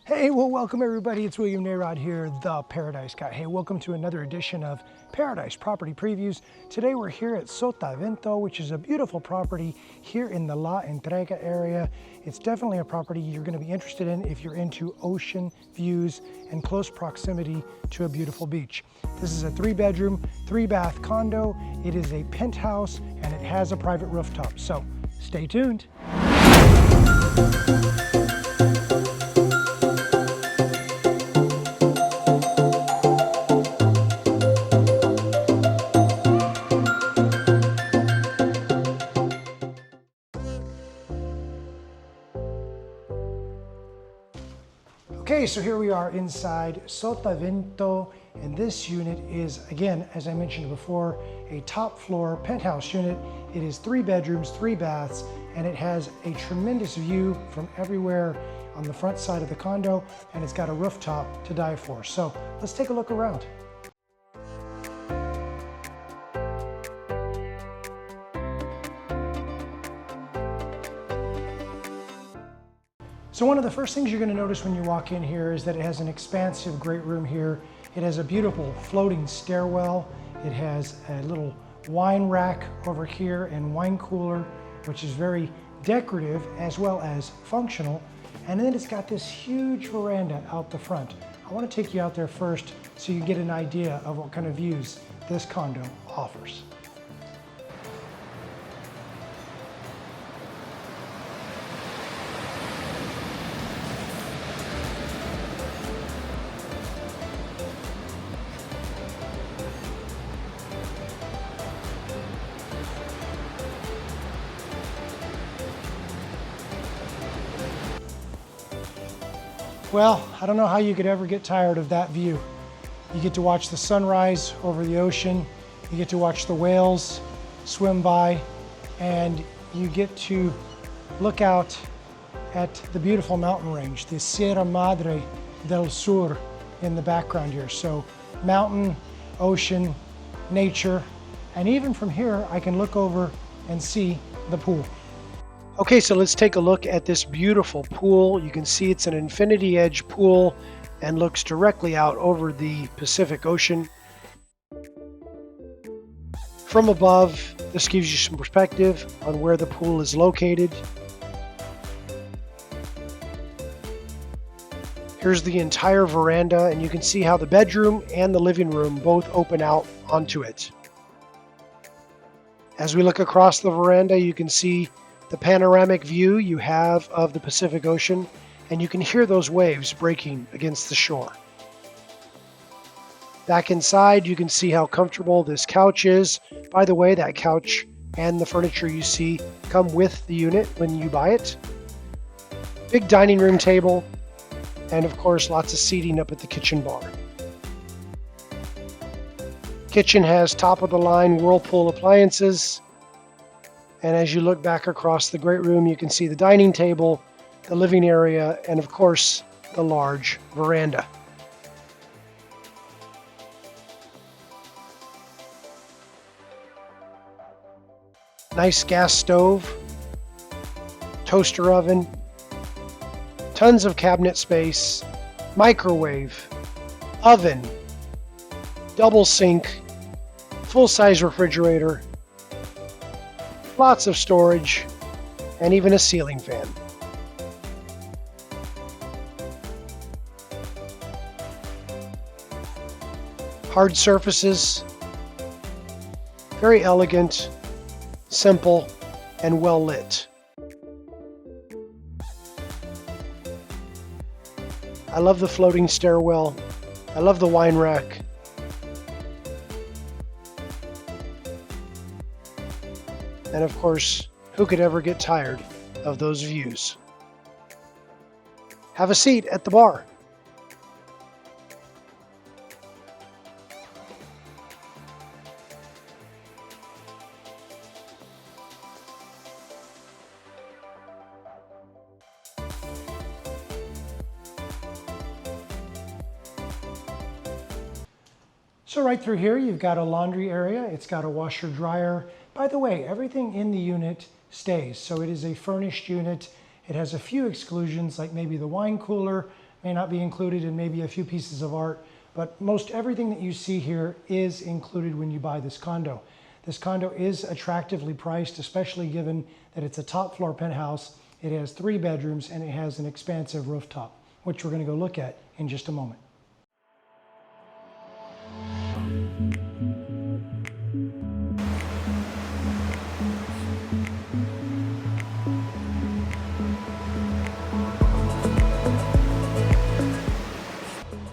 Hey, well, welcome everybody. It's William Narod here, the Paradise Guy. Hey, welcome to another edition of Paradise Property Previews. Today we're here at Sotavento, which is a beautiful property here in the La Entrega area. It's definitely a property you're going to be interested in if you're into ocean views and close proximity to a beautiful beach. This is a 3-bedroom, 3-bath condo. It is a penthouse and it has a private rooftop. So stay tuned. Okay, so here we are inside Sotavento, and this unit is, again, as I mentioned before, a top floor penthouse unit. It is 3 bedrooms, 3 baths, and it has a tremendous view from everywhere on the front side of the condo, and it's got a rooftop to die for. So let's take a look around. So one of the first things you're going to notice when you walk in here is that it has an expansive great room here. It has a beautiful floating stairwell. It has a little wine rack over here and wine cooler, which is very decorative as well as functional. And then it's got this huge veranda out the front. I want to take you out there first so you get an idea of what kind of views this condo offers. Well, I don't know how you could ever get tired of that view. You get to watch the sunrise over the ocean, you get to watch the whales swim by, and you get to look out at the beautiful mountain range, the Sierra Madre del Sur in the background here. So mountain, ocean, nature, and even from here I can look over and see the pool. Okay, so let's take a look at this beautiful pool. You can see it's an infinity edge pool and looks directly out over the Pacific Ocean. From above, this gives you some perspective on where the pool is located. Here's the entire veranda, and you can see how the bedroom and the living room both open out onto it. As we look across the veranda, you can see the panoramic view you have of the Pacific Ocean, and you can hear those waves breaking against the shore. Back inside, you can see how comfortable this couch is. By the way, that couch and the furniture you see come with the unit when you buy it. Big dining room table, and of course, lots of seating up at the kitchen bar. Kitchen has top-of-the-line Whirlpool appliances. And as you look back across the great room, you can see the dining table, the living area, and of course, the large veranda. Nice gas stove, toaster oven, tons of cabinet space, microwave, oven, double sink, full-size refrigerator, lots of storage, and even a ceiling fan. Hard surfaces, very elegant, simple, and well lit. I love the floating stairwell. I love the wine rack. And of course, who could ever get tired of those views? Have a seat at the bar. So right through here, you've got a laundry area. It's got a washer dryer. By the way, everything in the unit stays. So it is a furnished unit. It has a few exclusions, like maybe the wine cooler, may not be included in maybe a few pieces of art, but most everything that you see here is included when you buy this condo. This condo is attractively priced, especially given that it's a top floor penthouse. It has 3 bedrooms and it has an expansive rooftop, which we're going to go look at in just a moment.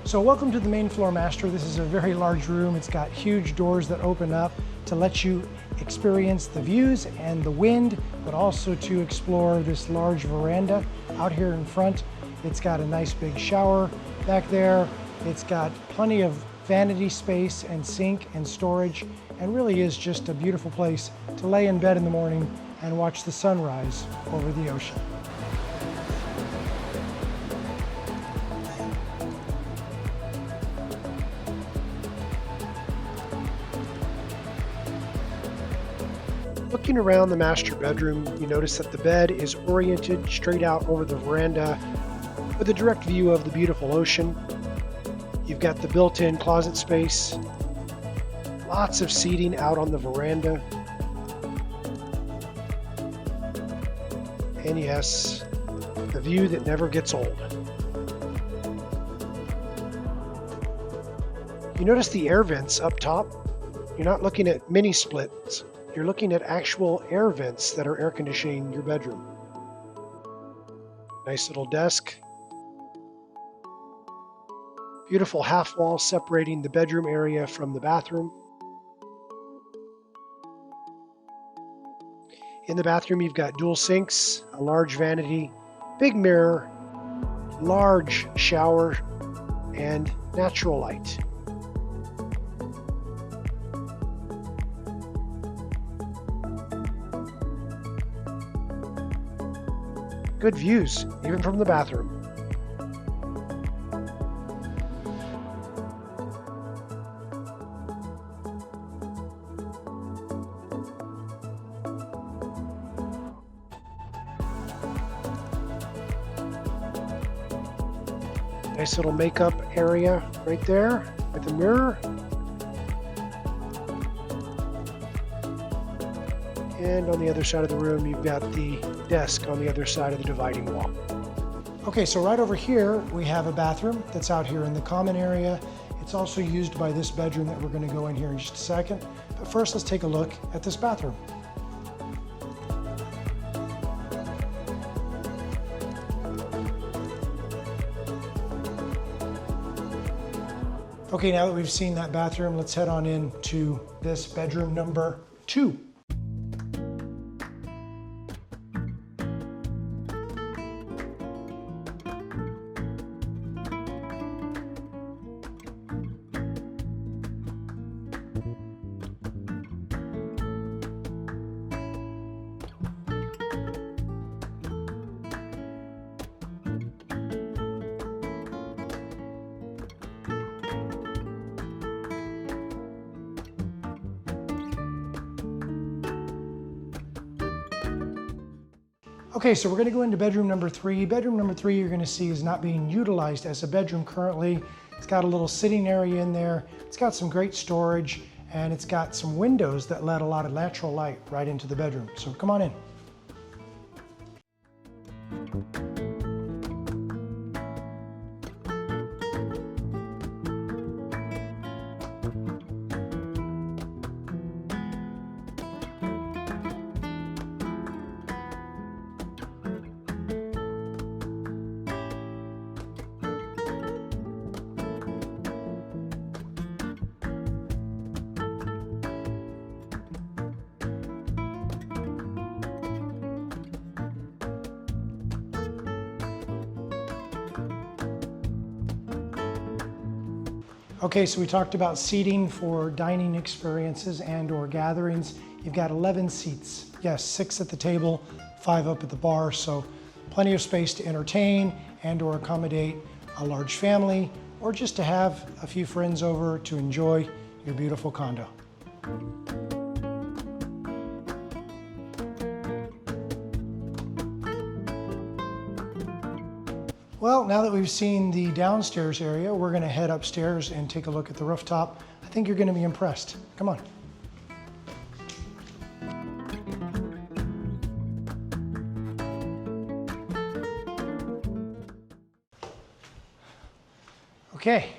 So welcome to the main floor master. This is a very large room. It's got huge doors that open up to let you experience the views and the wind, but also to explore this large veranda out here in front. It's got a nice big shower back there. It's got plenty of vanity space and sink and storage, and really is just a beautiful place to lay in bed in the morning and watch the sunrise over the ocean. Looking around the master bedroom, you notice that the bed is oriented straight out over the veranda with a direct view of the beautiful ocean. You've got the built-in closet space, lots of seating out on the veranda, and yes, the view that never gets old. You notice the air vents up top. You're not looking at mini splits. You're looking at actual air vents that are air conditioning your bedroom. Nice little desk. Beautiful half wall separating the bedroom area from the bathroom. In the bathroom, you've got dual sinks, a large vanity, big mirror, large shower, and natural light. Good views, even from the bathroom. Nice little makeup area right there with a mirror. And on the other side of the room, you've got the desk on the other side of the dividing wall. Okay, so right over here, we have a bathroom that's out here in the common area. It's also used by this bedroom that we're going to go in here in just a second. But first, let's take a look at this bathroom. Okay, now that we've seen that bathroom, let's head on in to this bedroom number 2. Okay, so we're going to go into bedroom number 3. Bedroom number 3 you're going to see is not being utilized as a bedroom currently. It's got a little sitting area in there. It's got some great storage, and it's got some windows that let a lot of natural light right into the bedroom. So come on in. Okay, so we talked about seating for dining experiences and or gatherings. You've got 11 seats. Yes, 6 at the table, 5 up at the bar, so plenty of space to entertain and or accommodate a large family, or just to have a few friends over to enjoy your beautiful condo. Well, now that we've seen the downstairs area, we're going to head upstairs and take a look at the rooftop. I think you're going to be impressed. Come on. Okay,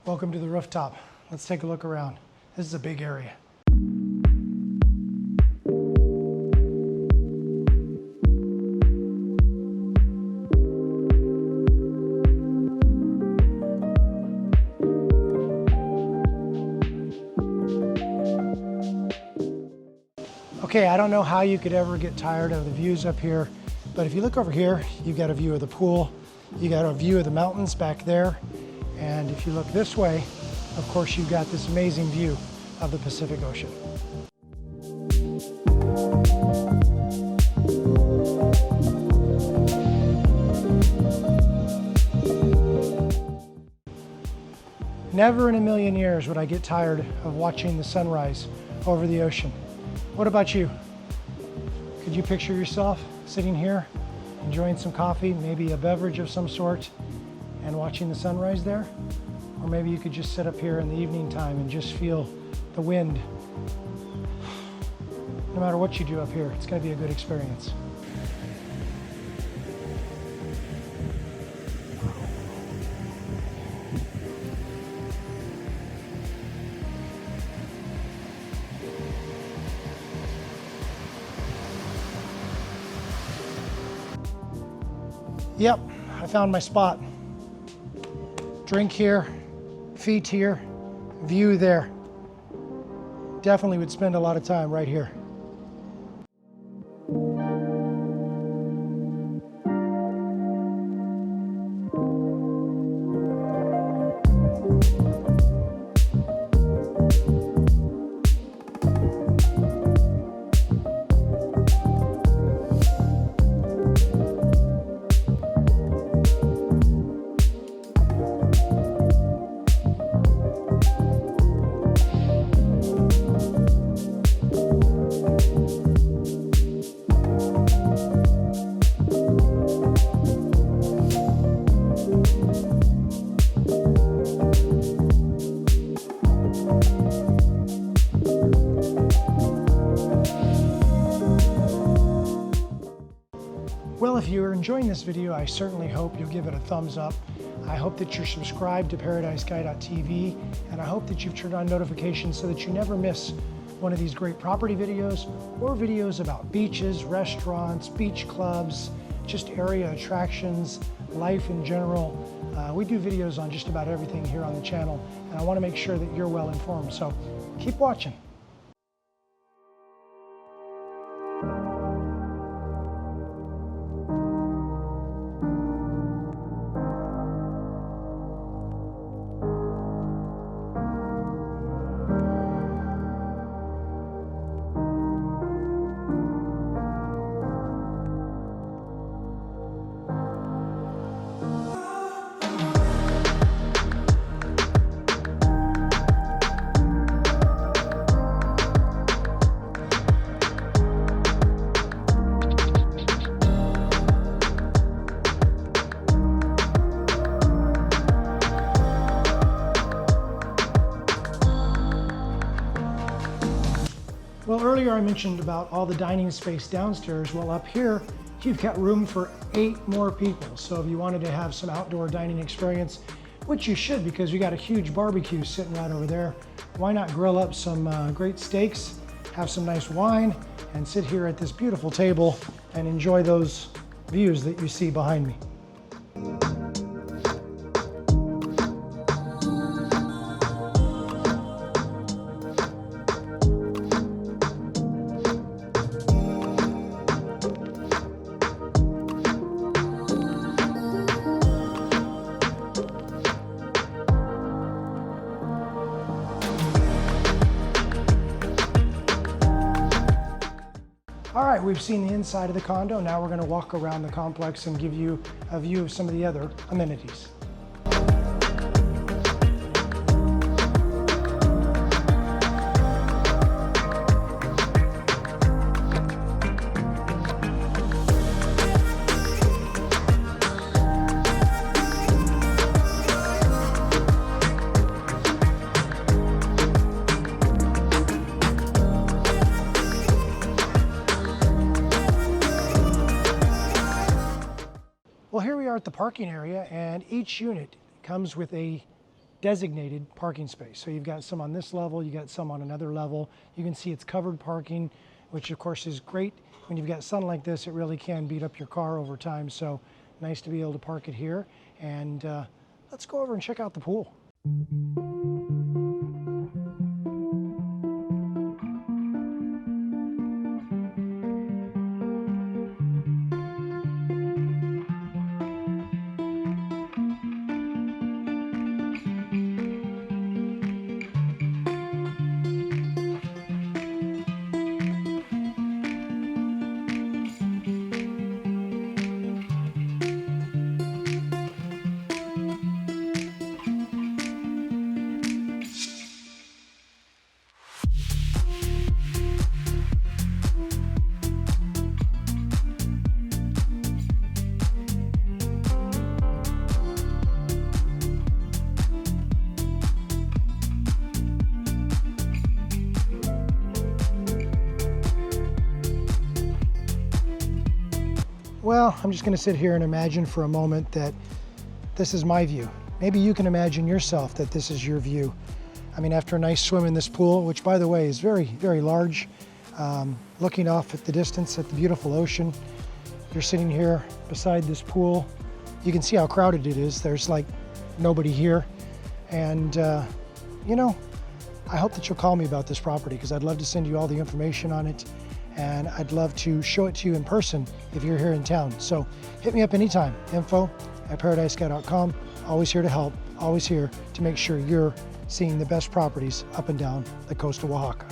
welcome to the rooftop. Let's take a look around. This is a big area. Okay, I don't know how you could ever get tired of the views up here, but if you look over here, you've got a view of the pool, you got a view of the mountains back there, and if you look this way, of course, you've got this amazing view of the Pacific Ocean. Never in a million years would I get tired of watching the sunrise over the ocean. What about you? Could you picture yourself sitting here, enjoying some coffee, maybe a beverage of some sort, and watching the sunrise there? Or maybe you could just sit up here in the evening time and just feel the wind. No matter what you do up here, it's going to be a good experience. Yep, I found my spot. Drink here, feet here, view there. Definitely would spend a lot of time right here. Well, if you're enjoying this video, I certainly hope you'll give it a thumbs up. I hope that you're subscribed to ParadiseGuy.tv, and I hope that you've turned on notifications so that you never miss one of these great property videos or videos about beaches, restaurants, beach clubs, just area attractions, life in general. We do videos on just about everything here on the channel, and I want to make sure that you're well informed, so keep watching. Well, earlier I mentioned about all the dining space downstairs. Well, up here, you've got room for 8 more people. So if you wanted to have some outdoor dining experience, which you should because you got a huge barbecue sitting right over there, why not grill up some great steaks, have some nice wine, and sit here at this beautiful table and enjoy those views that you see behind me. All right, we've seen the inside of the condo. Now we're going to walk around the complex and give you a view of some of the other amenities. parking area, and each unit comes with a designated parking space. So you've got some on this level, you got some on another level. You can see it's covered parking, which of course is great. When you've got sun like this, it really can beat up your car over time. So nice to be able to park it here. And let's go over and check out the pool. Well, I'm just going to sit here and imagine for a moment that this is my view. Maybe you can imagine yourself that this is your view. I mean, after a nice swim in this pool, which by the way is very, very large, looking off at the distance at the beautiful ocean, you're sitting here beside this pool. You can see how crowded it is. There's like nobody here. And, you know, I hope that you'll call me about this property because I'd love to send you all the information on it. And I'd love to show it to you in person if you're here in town. So hit me up anytime, info@paradisesky.com. Always here to help, always here to make sure you're seeing the best properties up and down the coast of Oaxaca.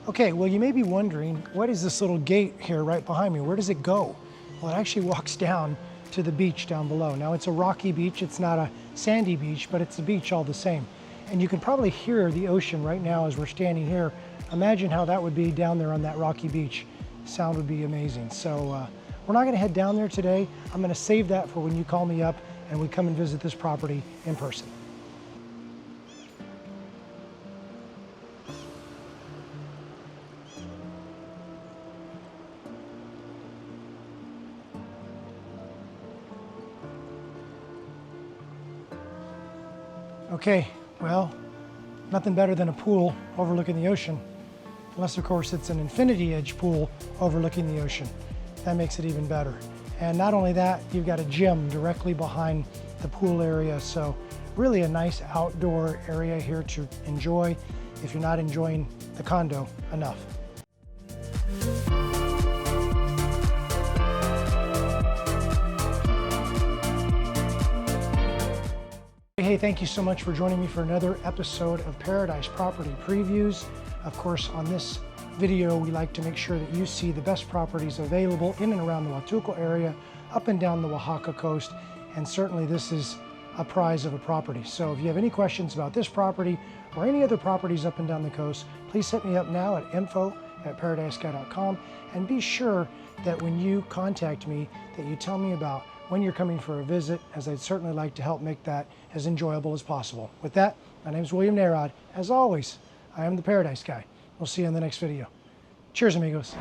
Okay, well, you may be wondering, what is this little gate here right behind me? Where does it go? Well, it actually walks down to the beach down below. Now, it's a rocky beach. It's not a sandy beach, but it's a beach all the same. And you can probably hear the ocean right now as we're standing here. Imagine how that would be down there on that rocky beach. Sound would be amazing. So we're not gonna head down there today. I'm gonna save that for when you call me up and we come and visit this property in person. Okay, well, nothing better than a pool overlooking the ocean. Unless, of course, it's an infinity edge pool overlooking the ocean. That makes it even better. And not only that, you've got a gym directly behind the pool area. So really a nice outdoor area here to enjoy if you're not enjoying the condo enough. Hey, thank you so much for joining me for another episode of Paradise Property Previews. Of course, on this video, we like to make sure that you see the best properties available in and around the Huatulco area, up and down the Oaxaca coast, and certainly this is a prize of a property. So if you have any questions about this property or any other properties up and down the coast, please hit me up now at info@paradisesky.com, and be sure that when you contact me that you tell me about when you're coming for a visit, as I'd certainly like to help make that as enjoyable as possible. With that, my name is William Narod. As always, I am the Paradise Guy. We'll see you in the next video. Cheers, amigos.